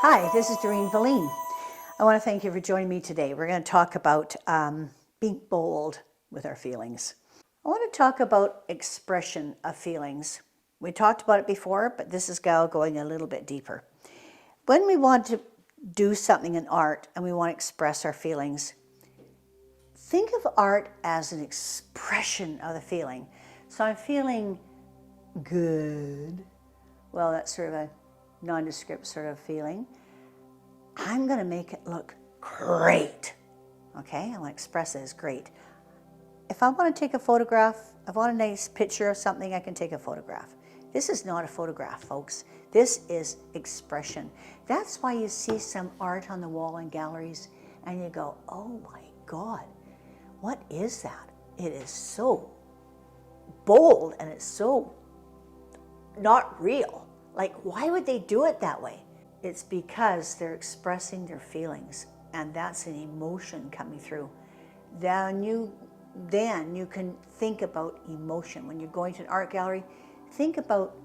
Hi, this is Doreen Velin. I want to thank you for joining me today. We're going to talk about being bold with our feelings. I want to talk about expression of feelings. We talked about it before, but this is going a little bit deeper. When we want to do something in art and we want to express our feelings, think of art as an expression of the feeling. So I'm feeling good. Well, that's sort of a nondescript sort of feeling. I'm going to make it look great. Okay, I want to express it as great. If I want to take a photograph, if I want a nice picture of something, I can take a photograph. This is not a photograph, folks. This is expression. That's why you see some art on the wall in galleries and you go, oh my God, what is that? It is so bold and it's so not real. Like, why would they do it that way? It's because they're expressing their feelings, and that's an emotion coming through. Then you can think about emotion. When you're going to an art gallery, think about,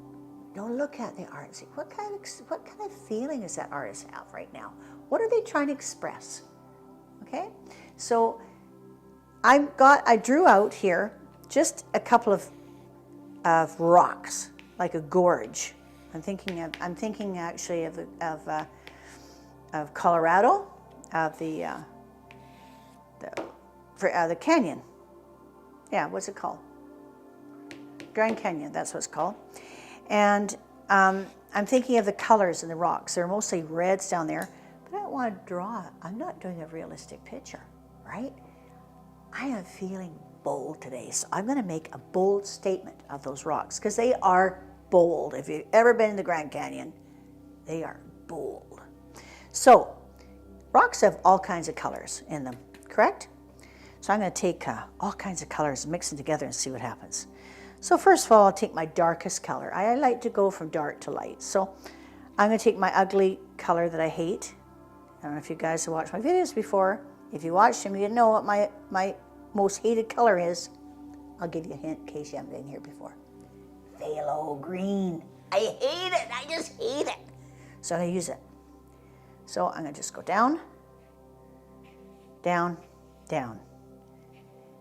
don't look at the art. See, what kind of feeling does that artist have right now? What are they trying to express? Okay, so I drew out here just a couple of rocks, like a gorge. I'm thinking actually of Colorado, of the canyon. Yeah, what's it called? Grand Canyon. That's what it's called. And I'm thinking of the colors in the rocks. They're mostly reds down there, but I don't want to draw. I'm not doing a realistic picture, right? I am feeling bold today, so I'm going to make a bold statement of those rocks because they are bold. If you've ever been in the Grand Canyon, they are bold. So, rocks have all kinds of colors in them, correct? So I'm going to take all kinds of colors and mix them together and see what happens. So first of all, I'll take my darkest color. I like to go from dark to light. So I'm going to take my ugly color that I hate. I don't know if you guys have watched my videos before. If you watched them, you know what my most hated color is. I'll give you a hint in case you haven't been here before. Phthalo green. I hate it. I just hate it. So I'm going to use it. So I'm going to just go down, down, down.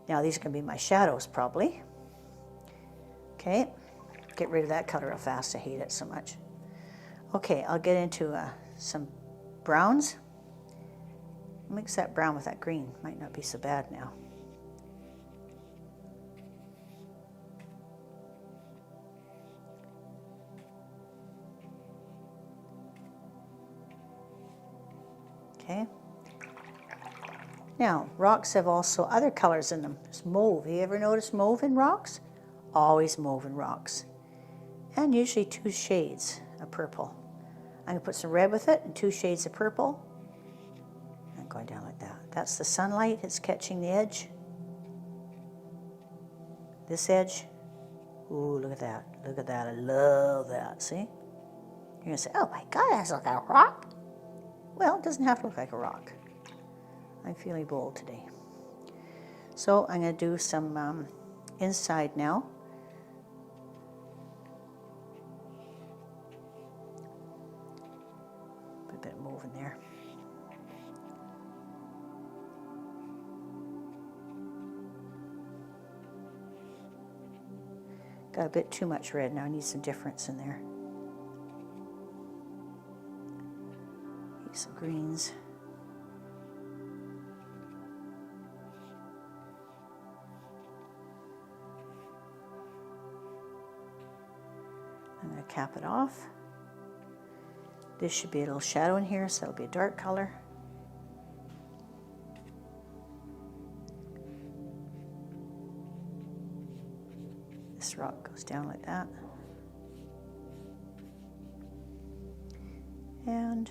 Now these are going to be my shadows probably. Okay, get rid of that color real fast. I hate it so much. Okay, I'll get into some browns. Mix that brown with that green. Might not be so bad now. Okay. Now, rocks have also other colors in them. There's mauve. You ever notice mauve in rocks? Always mauve in rocks. And usually 2 shades of purple. I'm going to put some red with it and 2 shades of purple. And going down like that. That's the sunlight. It's catching the edge. This edge. Ooh, look at that. Look at that. I love that. See? You're going to say, oh my God, that's like a rock. Well, it doesn't have to look like a rock. I'm feeling bold today. So I'm going to do some inside now. Put a bit of mauve in there. Got a bit too much red now. I need some difference in there. Some greens. I'm going to cap it off. This should be a little shadow in here, so it'll be a dark color. This rock goes down like that. And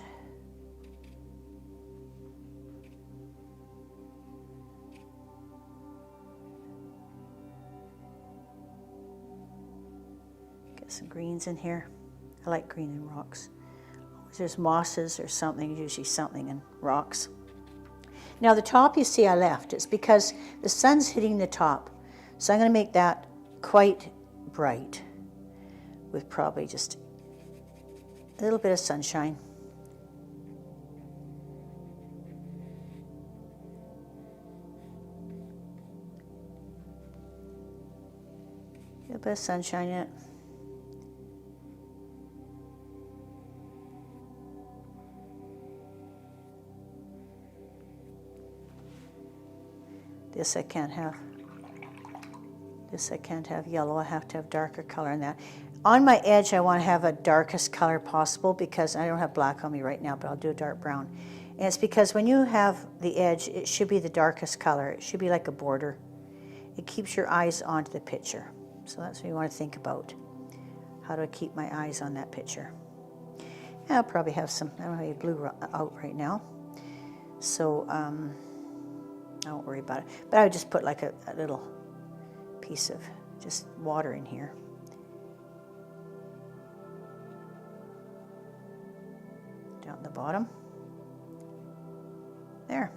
get some greens in here. I like green in rocks. Always there's mosses or something, usually something in rocks. Now the top you see I left, it's because the sun's hitting the top. So I'm going to make that quite bright with probably just a little bit of sunshine. Get a bit of sunshine in it. This I can't have. This I can't have yellow. I have to have darker color in that. On my edge, I want to have a darkest color possible because I don't have black on me right now, but I'll do a dark brown. And it's because when you have the edge, it should be the darkest color. It should be like a border. It keeps your eyes onto the picture. So that's what you want to think about. How do I keep my eyes on that picture? I'll probably have some, I don't have any blue out right now. So I won't worry about it. But I would just put like a little piece of just water in here. Down the bottom. There.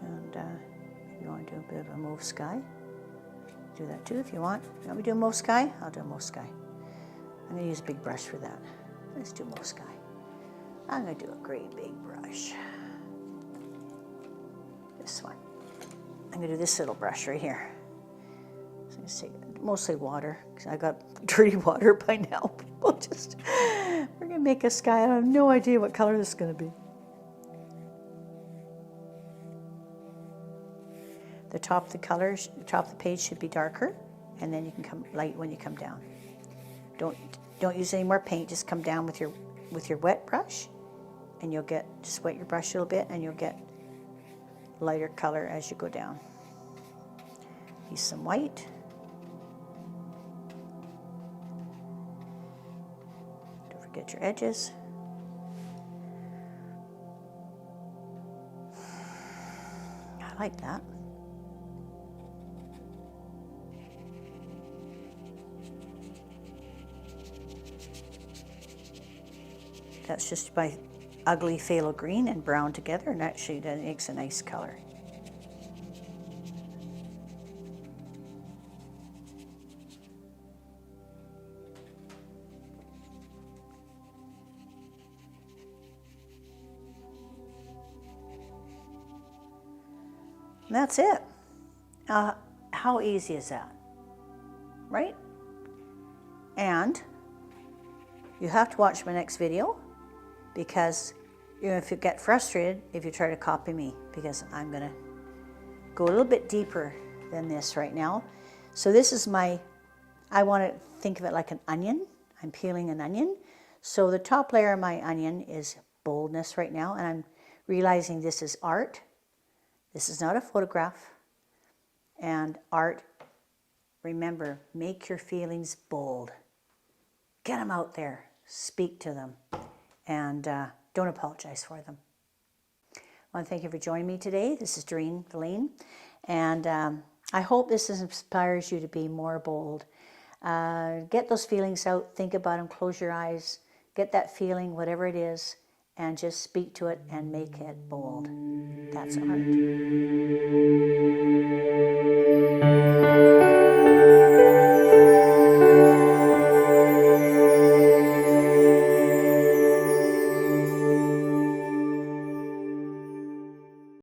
And maybe you want to do a bit of a mauve sky. Do that too if you want. You want me to do a mauve sky? I'll do a mauve sky. I'm going to use a big brush for that. Let's do mauve sky. I'm going to do a great big brush. This one. I'm going to do this little brush right here. So I'm going to take mostly water, because I got dirty water by now. We're going to make a sky. I have no idea what color this is going to be. The top of the colors, the top of the page should be darker, and then you can come light when you come down. Don't use any more paint. Just come down with your wet brush, and you'll get, just wet your brush a little bit, and you'll get lighter color as you go down. Use some white. Don't forget your edges. I like that. That's just my ugly phthalo green and brown together, and actually that makes a nice color. And that's it. How easy is that? Right? And you have to watch my next video, because if you get frustrated if you try to copy me, because I'm going to go a little bit deeper than this right now. So this is I want to think of it like an onion. I'm peeling an onion. So the top layer of my onion is boldness right now, and I'm realizing this is art. This is not a photograph. And art, remember, make your feelings bold. Get them out there. Speak to them. And don't apologize for them. I want to thank you for joining me today. This is Doreen Velin. And I hope this inspires you to be more bold. Get those feelings out. Think about them. Close your eyes. Get that feeling, whatever it is, and just speak to it and make it bold. That's art.